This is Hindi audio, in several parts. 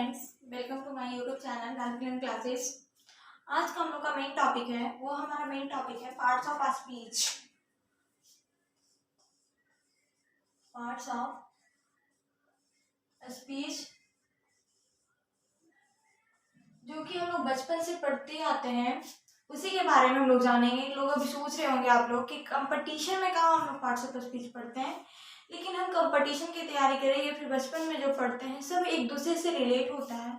Friends, welcome to my YouTube channel learning classes. आज का हम लोग का मेन टॉपिक है हमारा मेन टॉपिक है parts of speech. Parts of speech जो कि हम लोग बचपन से पढ़ते आते हैं, उसी के बारे में हम लोग जानेंगे। लोग अभी सोच रहे होंगे आप लोग कि कंपटीशन में कहाँ हम लोग पार्ट्स ऑफ स्पीच पढ़ते हैं, लेकिन हम कंपटीशन की तैयारी करें या फिर बचपन में जो पढ़ते हैं सब एक दूसरे से रिलेट होता है।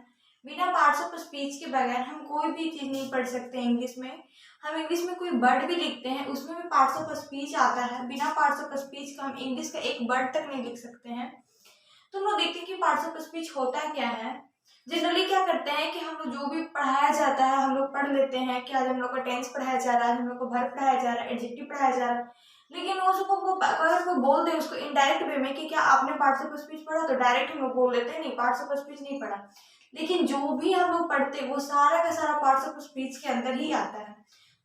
बिना पार्ट्स ऑफ स्पीच के बगैर हम कोई भी चीज़ नहीं पढ़ सकते। इंग्लिश में हम इंग्लिश में कोई वर्ड भी लिखते हैं उसमें भी पार्ट्स ऑफ स्पीच आता है। बिना पार्ट्स ऑफ स्पीच का हम इंग्लिश का एक वर्ड तक नहीं लिख सकते हैं। तो हम लोग देखते हैं कि पार्ट्स ऑफ स्पीच होता क्या है। जनरली क्या करते हैं कि हम लोग जो भी पढ़ाया जाता है हम लोग पढ़ लेते हैं कि आज हम लोग का टेंस पढ़ाया जा रहा है, हम लोग को वर्ब पढ़ाया जा रहा है, एडजेक्टिव पढ़ाया जा रहा है, लेकिन उसको अगर कोई बोल दे उसको इनडायरेक्ट वे में कि क्या आपने पार्ट्स ऑफ स्पीच पढ़ा, तो डायरेक्ट हम लोग बोल देते हैं नहीं पार्ट्स ऑफ स्पीच नहीं पढ़ा। लेकिन जो भी हम लोग पढ़ते वो सारा का सारा पार्ट्स ऑफ स्पीच के अंदर ही आता है।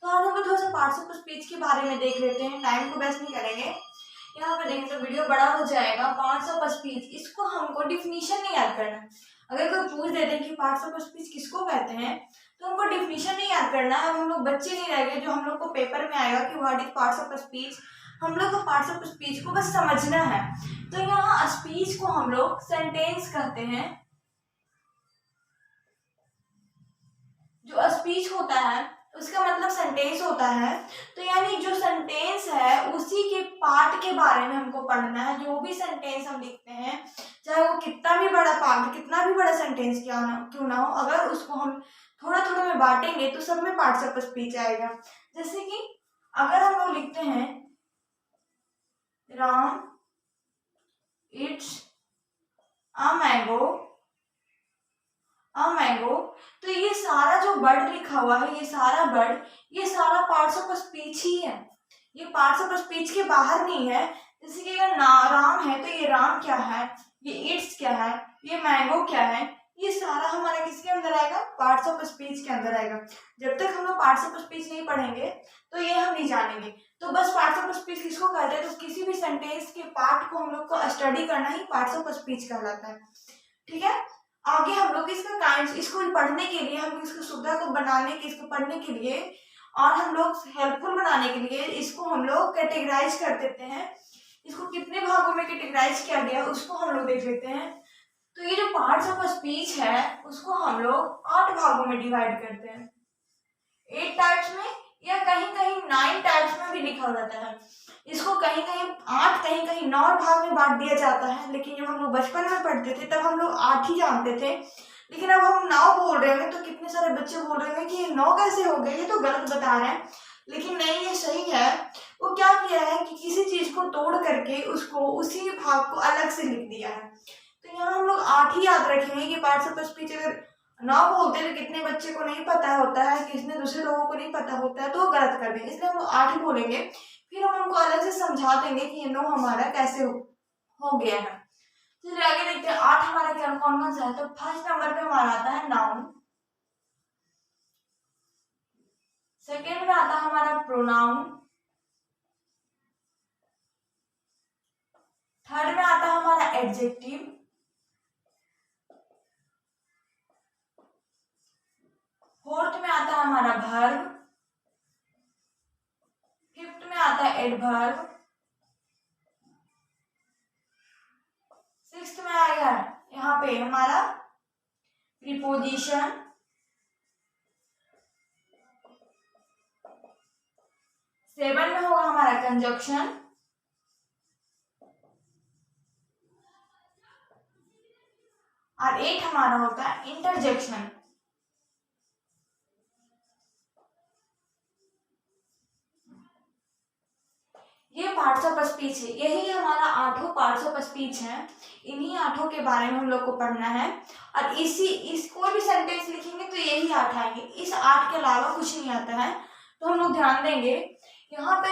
तो आज हम लोग थोड़ा सा पार्ट्स ऑफ स्पीच के बारे में देख लेते हैं, टाइम को वेस्ट नहीं करेंगे। यहाँ पे देखें तो वीडियो बड़ा हो जाएगा। पार्ट्स ऑफ स्पीच, इसको हमको डिफिनीशन नहीं याद करना। अगर कोई पूछ देते हैं कि पार्ट्स ऑफ स्पीच किसको कहते हैं तो हमको डिफिनीशन नहीं याद करना है। हम लोग बच्चे नहीं रह गए जो हम लोग को पेपर में आएगा कि what is parts of speech. हम लोग को पार्ट्स ऑफ स्पीच को बस समझना है। तो यहाँ स्पीच को हम लोग सेंटेंस कहते हैं। जो स्पीच होता है उसका मतलब सेंटेंस होता है। तो यानी जो सेंटेंस है उसी के पार्ट के बारे में हमको पढ़ना है। जो भी सेंटेंस हम लिखते हैं चाहे वो कितना भी बड़ा पार्ट, कितना भी बड़ा सेंटेंस क्यों ना हो, अगर उसको हम थोड़ा थोड़ा में बांटेंगे तो सब में पार्ट्स ऑफ स्पीच आएगा। जैसे कि अगर हम लोग लिखते हैं राम इट्स अ मैंगो, तो ये सारा जो वर्ड लिखा हुआ है, ये सारा वर्ड, ये सारा पार्ट्स ऑफ स्पीच ही है। ये पार्ट्स ऑफ स्पीच के बाहर नहीं है। जैसे कि अगर राम है तो ये राम क्या है, ये इट्स क्या है, ये मैंगो क्या है, ये सारा हमारा किसके अंदर आएगा, पार्ट्स ऑफ स्पीच के अंदर आएगा। जब तक हम लोग पार्ट्स ऑफ स्पीच नहीं पढ़ेंगे तो ये हम नहीं जानेंगे। तो बस पार्ट्स ऑफ स्पीच किसको कहते हैं, तो किसी भी सेंटेंस के पार्ट को हम लोग को स्टडी करना ही पार्ट्स ऑफ स्पीच कहलाता है। ठीक है, आगे हम लोग इसका काइंड, इसको पढ़ने के लिए, हम लोग इसको सुविधा को बनाने के, इसको पढ़ने के लिए और हम लोग हेल्पफुल बनाने के लिए इसको हम लोग कैटेगराइज कर देते हैं। इसको कितने भागों में कैटेगराइज किया गया उसको हम लोग देख लेते हैं। तो ये जो पार्ट्स ऑफ स्पीच है उसको हम लोग 8 भागों में डिवाइड करते हैं। 8 टाइप्स में या कहीं कहीं 9 टाइप्स में भी लिखा जाता है। इसको कहीं कहीं 8, कहीं कहीं 9 भाग में बांट दिया जाता है। लेकिन जब हम लोग बचपन में पढ़ते थे तब हम लोग 8 ही जानते थे। लेकिन अब हम 9 बोल रहे हैं तो कितने सारे बच्चे बोल रहे हैं कि ये 9 कैसे हो गए, ये तो गलत बता रहे हैं। लेकिन नहीं, ये सही है। वो क्या किया है कि किसी चीज को तोड़ करके उसको उसी भाग को अलग से लिख दिया है। तो यहाँ हम लोग 8 ही याद रखेंगे कि पार्ट्स ऑफ स्पीच अगर 9 बोलते तो कितने बच्चे को नहीं पता होता है, कितने दूसरे लोगों को नहीं पता होता है, तो वो गलत कर देंगे। इसलिए हम लोग 8 ही बोलेंगे। फिर हम उनको अलग से समझा देंगे कि ये 9 हमारा कैसे हो गया है। फिर आगे देखते हैं 8 हमारा क्या कौन कौन सा है। तो फर्स्ट नंबर पे हमारा आता है नाउन, सेकेंड में आता है हमारा प्रोनाउन, थर्ड में आता है हमारा एडजेक्टिव, फोर्थ में आता है हमारा वर्ब, फिफ्थ में आता है एडवर्ब, सिक्स्थ में आएगा यहाँ पे हमारा प्रीपोजिशन, सेवन में होगा हमारा कंजक्शन, और 8 हमारा होता है इंटरजेक्शन। ये पार्ट्स ऑफ स्पीच है, यही हमारा 8 पार्ट्स ऑफ स्पीच है। इन्हीं 8 के बारे में हम लोग को पढ़ना है। और इस कोई भी सेंटेंस लिखेंगे तो यही 8 आएंगे, इस 8 के अलावा कुछ नहीं आता है। तो हम लोग ध्यान देंगे। यहाँ पे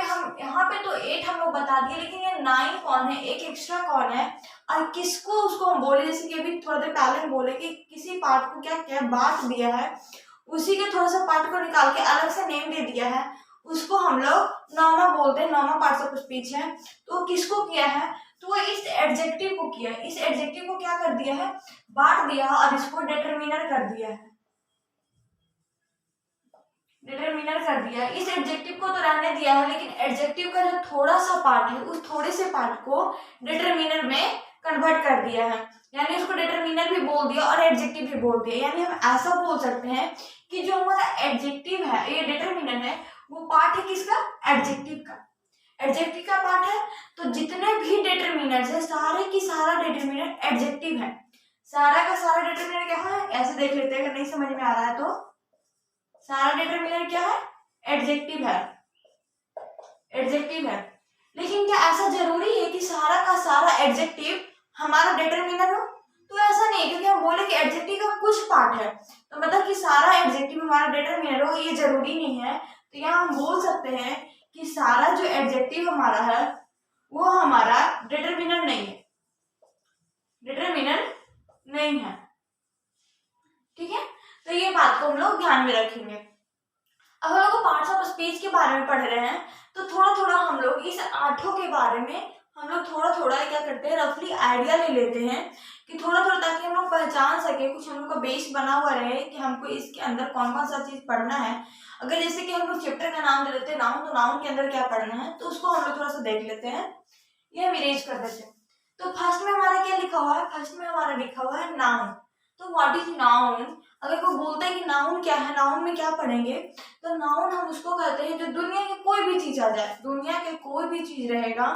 तो 8 हम लोग बता दिए, लेकिन ये 9 कौन है, एक एक्स्ट्रा कौन है और किसको उसको हम बोले। जैसे कि अभी थोड़ा देर पहले हम बोले कि किसी पार्ट को क्या क्या बांट दिया है, उसी के थोड़ा सा पार्ट को निकाल के अलग से नेम दे दिया है, उसको हम लोग नॉमा बोलते हैं। नॉमा पार्ट्स ऑफ स्पीच है। तो किसको किया है, तो इस एडजेक्टिव को किया, इस एडजेक्टिव को क्या कर दिया है, बांट दिया और इसको डिटरमिनर कर दिया है, डिटरमिनर कर दिया। इस एडजेक्टिव को तो रहने दिया है, लेकिन एडजेक्टिव का जो थोड़ा सा पार्ट है उस थोड़े से पार्ट को डिटरमिनर में कन्वर्ट कर दिया है, यानी उसको डिटरमिनर भी बोल दिया और एडजेक्टिव भी बोल दिया। यानी हम ऐसा बोल सकते हैं कि जो हमारा एडजेक्टिव है, ये डिटरमिनर है, वो पार्ट है किसका, एडजेक्टिव का। एडजेक्टिव का पार्ट है, तो जितने भी डिटरमिनर्स है सारे की सारा डिटरमिनर एडजेक्टिव है। सारा का सारा डिटरमिनर क्या है, ऐसे देख लेते हैं, अगर नहीं समझ में आ रहा है तो सारा डिटरमिनर क्या है, एडजेक्टिव है, एडजेक्टिव है। लेकिन क्या ऐसा जरूरी है कि सारा का सारा एडजेक्टिव हमारा डिटरमिनर हो, तो ऐसा नहीं, क्योंकि हम बोले कि एडजेक्टिव का कुछ पार्ट है, तो मतलब कि सारा एडजेक्टिव हमारा डिटरमिनर हो, ये जरूरी नहीं है। तो यहाँ हम बोल सकते हैं कि सारा जो एडजेक्टिव हमारा है वो हमारा डिटरमिनर नहीं है, डिटरमिनर नहीं है, ठीक है। तो ये बात को हम लोग ध्यान में रखेंगे। अब हम लोग पार्ट्स ऑफ स्पीच के बारे में पढ़ रहे हैं, तो थोड़ा थोड़ा हम लोग इस आठों के बारे में हम लोग थोड़ा थोड़ा क्या करते हैं, रफली आइडिया ले लेते हैं कि थोड़ा थोड़ा, ताकि हम लोग पहचान सके, कुछ हम लोग का बेस बना हुआ रहे कि हमको इसके अंदर कौन कौन सा चीज पढ़ना है। अगर जैसे कि हम लोग चैप्टर का नाम दे देते हैं नाउन, तो नाउन के अंदर क्या पढ़ना है, तो उसको हम लोग थोड़ा सा देख लेते हैं, ये हम इरेज कर देते हैं। तो फर्स्ट में हमारा क्या लिखा हुआ है, फर्स्ट में हमारा लिखा हुआ है नाउन। तो व्हाट इज नाउन, अगर कोई बोलता है कि नाउन क्या है, नाउन में क्या पढ़ेंगे, तो नाउन हम उसको कहते हैं जो दुनिया की कोई भी चीज आ जाए, दुनिया के कोई भी चीज रहेगा,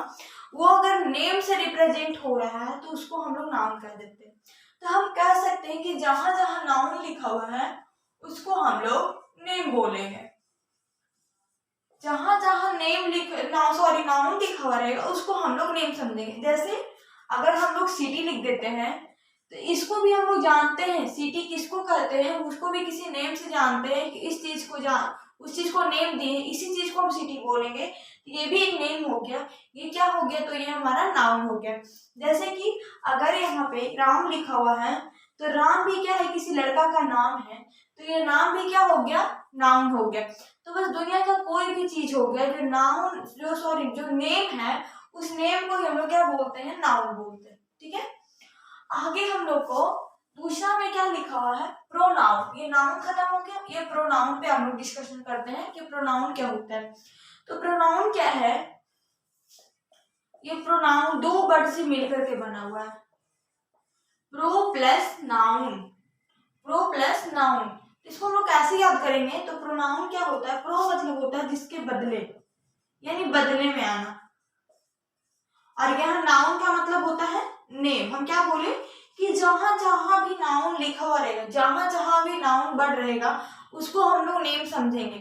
वो अगर नेम से रिप्रेजेंट हो रहा है तो उसको हम लोग नाउन कह देते हैं। तो हम कह सकते हैं कि जहां जहां नाउन लिखा हुआ है उसको हम लोग नेम बोलेंगे, जहां जहां नाउन लिखा हुआ रहेगा उसको हम लोग नेम समझेंगे। जैसे अगर हम लोग सिटी लिख देते हैं, तो इसको भी हम लोग जानते हैं सिटी किसको कहते हैं, उसको भी किसी नेम से जानते हैं कि इस चीज को उस चीज को नेम दिए, इसी चीज को हम सिटी बोलेंगे, तो ये भी एक नेम हो गया। ये क्या हो गया, तो ये हमारा नाउन हो गया। जैसे कि अगर यहाँ पे राम लिखा हुआ है, तो राम भी क्या है, किसी लड़का का नाम है, तो ये नाम भी क्या हो गया, नाउन हो गया। तो बस दुनिया का कोई भी चीज हो गया जो नाउन जो नेम है, उस नेम को हम लोग क्या बोलते हैं, नाउन बोलते हैं, ठीक है। आगे हम लोग को दूसरा में क्या लिखा हुआ है, प्रोनाउन। ये नाउन खत्म हो गया, ये प्रोनाउन पे हम लोग डिस्कशन करते हैं कि प्रोनाउन क्या होता है। तो प्रोनाउन क्या है, ये प्रोनाउन दो वर्ड से मिलकर के बना हुआ है, pro plus noun, pro plus noun. इसको हम लोग कैसे याद करेंगे, तो प्रोनाउन क्या होता है, प्रो मतलब होता है जिसके बदले, यानी बदले में आना, और यहाँ नाउन का मतलब होता है नेम। हम क्या बोले कि जहां जहां भी नाउन लिखा हुआ रहेगा, जहां जहां भी नाउन वर्ड रहेगा, उसको हम लोग नेम समझेंगे,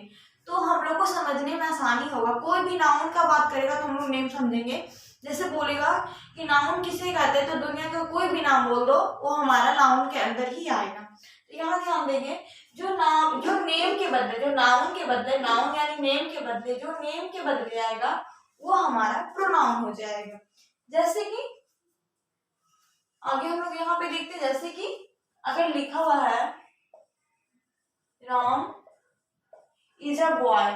तो हम लोग को समझने में आसानी होगा। कोई भी नाउन का बात करेगा तो हम लोग नेम समझेंगे। जैसे बोलेगा कि नाउन किसे कहते हैं, तो दुनिया का कोई भी नाम बोल दो, वो हमारा नाउन के अंदर ही आएगा। तो यहाँ ध्यान देंगे, जो नेम के बदले, जो नाउन के बदले, नाउन यानी नेम के बदले, जो नेम के बदले आएगा वो हमारा प्रोनाउन हो जाएगा। जैसे कि आगे हम लोग यहाँ पे देखते हैं, जैसे कि अगर लिखा हुआ है Ram is a boy,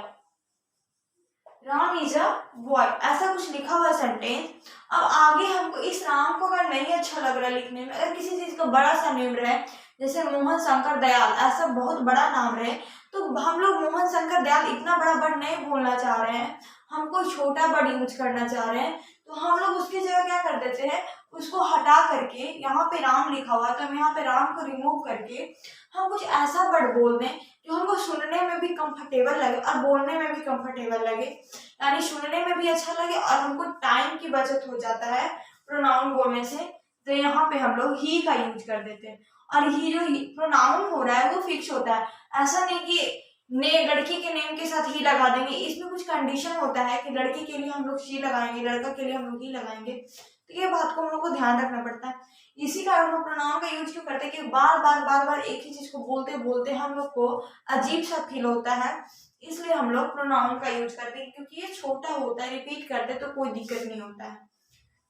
Ram is a boy, ऐसा कुछ लिखा हुआ सेंटेंस। अब आगे हमको इस राम को अगर नहीं अच्छा लग रहा है लिखने में, अगर किसी चीज का बड़ा सा नेम रहे, जैसे मोहन शंकर दयाल, ऐसा बहुत बड़ा नाम रहे, तो हम लोग मोहन शंकर दयाल इतना बड़ा वर्ड नहीं बोलना चाह रहे हैं, हम कोई छोटा वर्ड यूज करना चाह रहे हैं, तो हम लोग उसकी जगह क्या कर देते हैं, उसको हटा करके, यहाँ पे राम लिखा हुआ है तो हम यहाँ पे राम को रिमूव करके हम कुछ ऐसा वर्ड बोल दें जो हमको सुनने में भी कंफर्टेबल लगे और बोलने में भी कंफर्टेबल लगे, यानी सुनने में भी अच्छा लगे और हमको टाइम की बचत हो जाता है प्रोनाउन बोलने से। तो यहाँ पे हम लोग ही का यूज कर देते हैं, और ही जो प्रोनाउन हो रहा है वो फिक्स होता है। ऐसा नहीं कि लड़की के नेम के साथ ही लगा देंगे, इसमें कुछ कंडीशन होता है कि लड़की के लिए हम लोग शी लगाएंगे, लड़का के लिए हम लोग ही लगाएंगे, तो ये बात को हम लोग को ध्यान रखना पड़ता है। इसी कारण हम प्रोनाउन का यूज क्यों करते हैं कि बार बार एक ही चीज को बोलते बोलते हम लोग को अजीब सा फील होता है, इसलिए हम लोग प्रोनाउन का यूज करते हैं, क्योंकि ये छोटा होता है, रिपीट करते तो कोई दिक्कत नहीं होता है।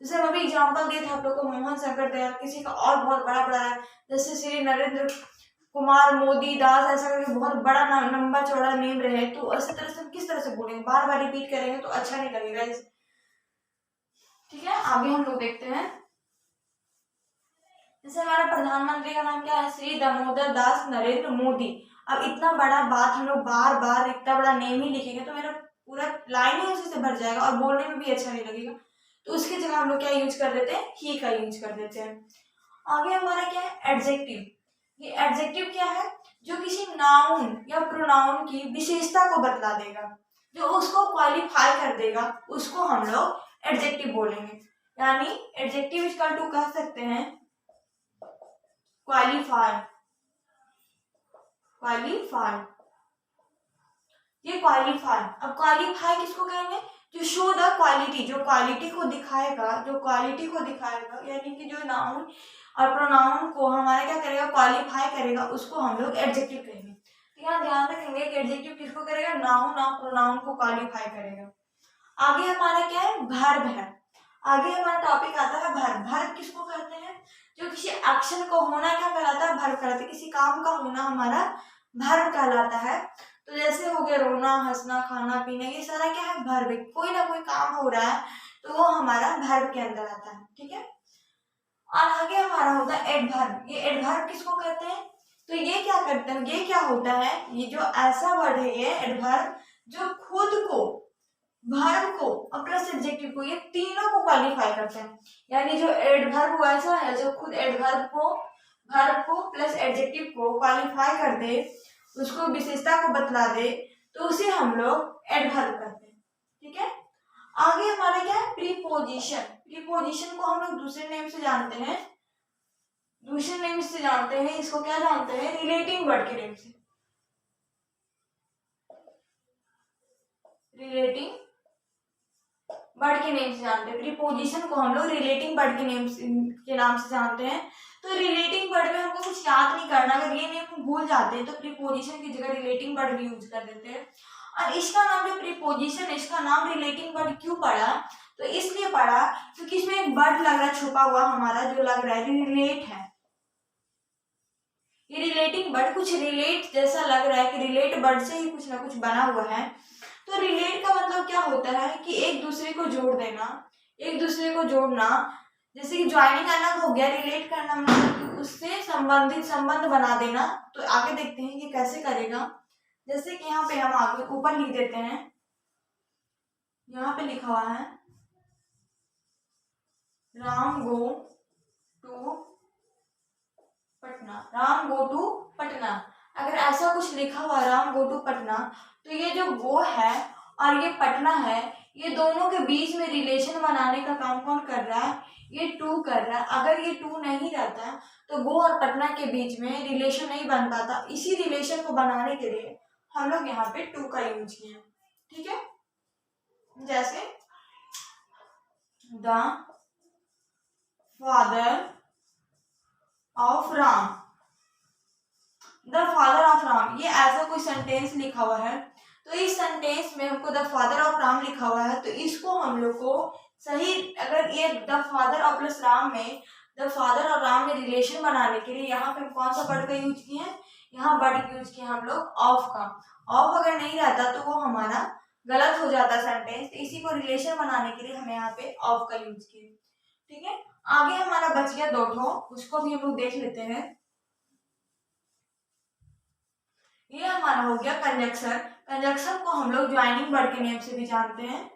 जैसे हम अभी एग्जाम्पल दिए थे आप लोग को मोहन शंकर दयाल, किसी का और बहुत बड़ा बड़ा है, जैसे श्री नरेंद्र कुमार मोदी दास, ऐसा करके बहुत बड़ा लंबा चौड़ा नेम रहे, तो इस तरह से हम किस तरह से बोलेंगे, बार बार रिपीट करेंगे तो अच्छा नहीं लगेगा, ठीक है, आगे हम लोग देखते हैं। जैसे हमारा प्रधानमंत्री का नाम क्या है, श्री दामोदर दास नरेंद्र मोदी। अब इतना बड़ा बात हम लोग बार बार इतना बड़ा नेम ही लिखेंगे तो मेरा पूरा लाइन ही उसी से भर जाएगा और बोलने में भी अच्छा नहीं लगेगा। तो उसकी जगह हम लोग क्या यूज कर देते हैं, ही का यूज कर देते हैं। आगे हमारा क्या है, एडजेक्टिव। ये एडजेक्टिव क्या है, जो किसी नाउन या प्रोनाउन की विशेषता को बतला देगा, जो उसको क्वालिफाई कर देगा, उसको हम लोग एडजेक्टिव बोलेंगे। यानी एडजेक्टिव इक्वल टू कह सकते हैं क्वालिफाई। क्वालिफाई, ये क्वालिफाई। अब क्वालिफाई किसको कहेंगे, जो शो द क्वालिटी, जो क्वालिटी को दिखाएगा, जो क्वालिटी को दिखाएगा, यानी कि जो नाउन और प्रोनाउन को हमारा क्या करेगा, क्वालिफाई करेगा, उसको हम लोग एडजेक्टिव कहेंगे। तो यहाँ ध्यान रखेंगे कि एडजेक्टिव किसको करेगा, नाउन और प्रोनाउन को क्वालिफाई करेगा। आगे हमारा क्या है, वर्ब है। आगे हमारा टॉपिक आता है वर्ब। वर्ब किसको कहते हैं, जो किसी एक्शन को होना क्या कहलाता है, वर्ब कहलाता है। किसी काम का होना हमारा वर्ब कहलाता है। तो जैसे हो गया रोना, हंसना, खाना पीना, ये सारा क्या है, वर्ब। कोई ना कोई काम हो रहा है तो वो हमारा वर्ब के अंदर आता है। ठीक है, और आगे हमारा होता है एडवर्ब। ये एडवर्ब किसको कहते हैं, तो ये क्या करते हैं, ये क्या होता है, ये जो ऐसा वर्ड है ये एडवर्ब, जो खुद को, वर्ब को और प्लस एडजेक्टिव को, ये तीनों को क्वालिफाई करते हैं। यानी जो एडवर्ब वैसा है जो खुद एडवर्ब को, वर्ब को प्लस एडजेक्टिव को क्वालिफाई कर दे, उसको विशेषता को बतला दे, तो उसे हम लोग एडवर्ब कहते हैं। ठीक है, आगे हमारा क्या है, प्रीपोजिशन। प्रीपोजिशन को हम लोग दूसरे नेम से जानते हैं, दूसरे नेम से जानते हैं, इसको क्या जानते हैं, रिलेटिंग वर्ड के नेम से। रिलेटिंग वर्ड के नेम से जानते हैं। प्रीपोजिशन को हम लोग रिलेटिंग वर्ड के नेम के नाम से जानते हैं। तो रिलेटिंग वर्ड में हमको कुछ याद नहीं करना, अगर ये नेम भूल जाते हैं तो प्रीपोजिशन की जगह रिलेटिंग वर्ड भी यूज कर देते हैं। और इसका नाम जो प्रीपोजिशन, इसका नाम रिलेटिंग वर्ड क्यों पड़ा, तो इसलिए पड़ा क्योंकि इसमें एक वर्ड लग रहा है छुपा हुआ हमारा, जो लग रहा है रिलेट है। ये रिलेटिंग वर्ड कुछ रिलेट जैसा लग रहा है कि रिलेट वर्ड से ही कुछ ना कुछ बना हुआ है। तो रिलेट का मतलब क्या होता है कि एक दूसरे को जोड़ देना, एक दूसरे को जोड़ना। जैसे कि ज्वाइनिंग करना हो गया, रिलेट करना मतलब कि उससे संबंधित संबंध बना देना। तो आगे देखते हैं कि कैसे करेगा। जैसे कि यहाँ पे हम आगे ऊपर लिख देते हैं, यहाँ पे लिखा हुआ है Ram go to Patna, Ram go to Patna. अगर ऐसा कुछ लिखा हुआ राम गो टू पटना, तो ये जो गो है और ये पटना है, ये दोनों के बीच में रिलेशन बनाने का काम कौन कर रहा है, ये टू कर रहा है। अगर ये टू नहीं रहता तो गो और पटना के बीच में रिलेशन नहीं बन पाता। इसी रिलेशन को बनाने के लिए हम लोग यहाँ पे टू का यूज किया। ठीक है, जैसे the father of Ram, the father of Ram, ये ऐसा कोई सेंटेंस लिखा हुआ है। तो इस सेंटेंस में हमको द फादर ऑफ राम लिखा हुआ है, तो इसको हम लोग को सही, अगर ये द फादर और प्लस राम में, द फादर और राम में रिलेशन बनाने के लिए यहाँ पे कौन सा वर्ड का यूज किए हैं, यहाँ वर्ड यूज किया हम लोग ऑफ का। ऑफ अगर नहीं रहता तो वो हमारा गलत हो जाता सेंटेंस, तो इसी को रिलेशन बनाने के लिए हमें यहाँ पे ऑफ का यूज किया। ठीक है, आगे हमारा बच गया दो ठो, उसको भी हम लोग देख लेते हैं। ये हमारा हो गया कंजक्शन। कंजक्शन को हम लोग ज्वाइनिंग वर्ड के नेम से भी जानते हैं,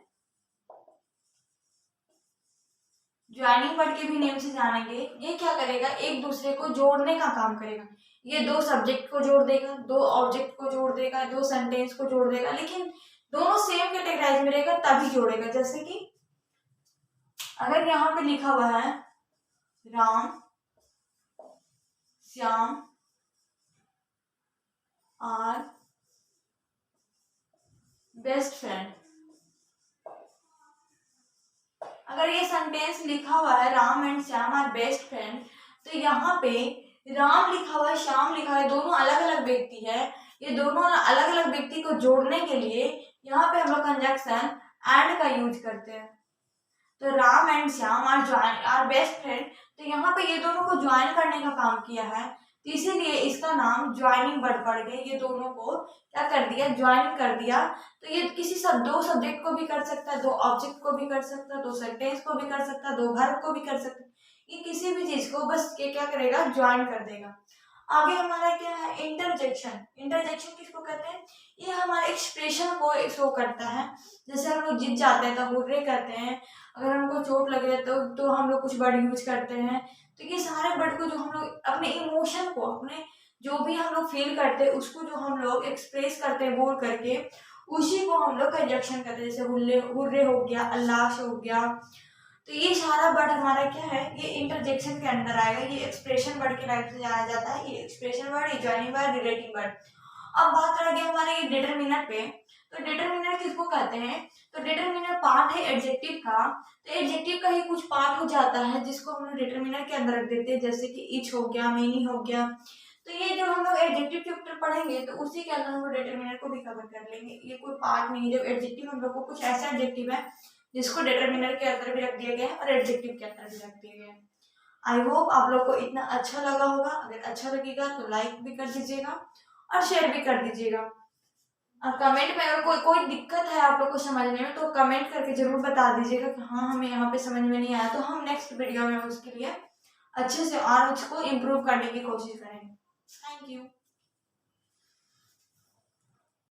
ज्वाइनिंग वर्ड के भी नेम से जानेंगे। ये क्या करेगा, एक दूसरे को जोड़ने का काम करेगा। ये दो सब्जेक्ट को जोड़ देगा, दो ऑब्जेक्ट को जोड़ देगा, दो सेंटेंस को जोड़ देगा, लेकिन दोनों सेम कैटेगराइज में रहेगा तभी जोड़ेगा। जैसे कि अगर यहाँ पे लिखा हुआ है Ram Shyam are best friend, अगर ये सेंटेंस लिखा हुआ है Ram and Shyam are best friend, तो यहाँ पे राम लिखा हुआ है, श्याम लिखा है, दोनों अलग अलग व्यक्ति है। ये दोनों अलग अलग व्यक्ति को जोड़ने के लिए यहाँ पे हम लोग कंजक्शन एंड का यूज करते हैं। तो Ram and Shyam are best friend, तो यहाँ पे ये दोनों को ज्वाइन करने का काम किया है। तो इसीलिए इसका नाम ज्वाइनिंग वर्ड पड़ गया। ये दोनों को क्या कर दिया, ज्वाइन कर दिया। तो ये किसी सब दो सब्जेक्ट को भी कर सकता है, दो ऑब्जेक्ट को भी कर सकता है, दो सेंटेंस को भी कर सकता है, दो वर्ब को भी कर सकता है। ये किसी भी चीज को बस ये क्या करेगा, ज्वाइन कर देगा। आगे हमारा क्या है, इंटरजेक्शन। इंटरजेक्शन किसको कहते हैं, ये हमारे एक्सप्रेशन को शो करता है। जैसे हम लोग जीत जाते हैं तो हुर्रे करते हैं, अगर हमको चोट लगे तो हम लोग कुछ वर्ड यूज करते हैं। तो ये सारे वर्ड को जो हम लोग अपने इमोशन को, अपने जो भी हम लोग फील करते हैं उसको जो हम लोग एक्सप्रेस करते हैं बोल करके, उसी को हम लोग कंजक्शन करते हैं। जैसे हुर्रे हुर्रे हो गया, अल्लाह हो गया। तो ये सारा वर्ड हमारा क्या है, ये इंटरजेक्शन के अंडर आएगा। ये एक्सप्रेशन वर्ड के टाइप से जाना जाता है। ये एक्सप्रेशन वर्ड, ये ज्वाइनिंग वर्ड, रिलेटिंग वर्ड। अब बात रह गई हमारे ये डिटरमिनर पे। तो डिटरमिनर किसको कहते हैं, तो डिटरमिनर पार्ट है एडजेक्टिव का। तो एडजेक्टिव का ही कुछ पार्ट हो जाता है जिसको हम लोग डिटरमिनर के अंदर रख देते हैं, जैसे कि इच हो गया, मेनी हो गया। तो ये जब हम लोग एडजेक्टिव चैप्टर पढ़ेंगे तो उसी के अंदर हम लोग डिटरमिनर को भी कवर कर लेंगे। ये कोई पार्ट नहीं है। जब एडजेक्टिव हम लोग को कुछ ऐसा एडजेक्टिव है जिसको डिटरमिनर के अंदर भी रख दिया गया है और एडजेक्टिव के अंदर भी रख दिया गया है। आई होप आप लोग को इतना अच्छा लगा होगा। अगर अच्छा लगेगा तो लाइक भी कर दीजिएगा और शेयर भी कर दीजिएगा। और कमेंट में अगर कोई कोई दिक्कत है आप लोग को समझने में तो कमेंट करके जरूर बता दीजिएगा कि हाँ हमें यहाँ पे समझ में नहीं आया, तो हम नेक्स्ट वीडियो में उसके लिए अच्छे से और उसको इम्प्रूव करने की कोशिश करेंगे। Thank you.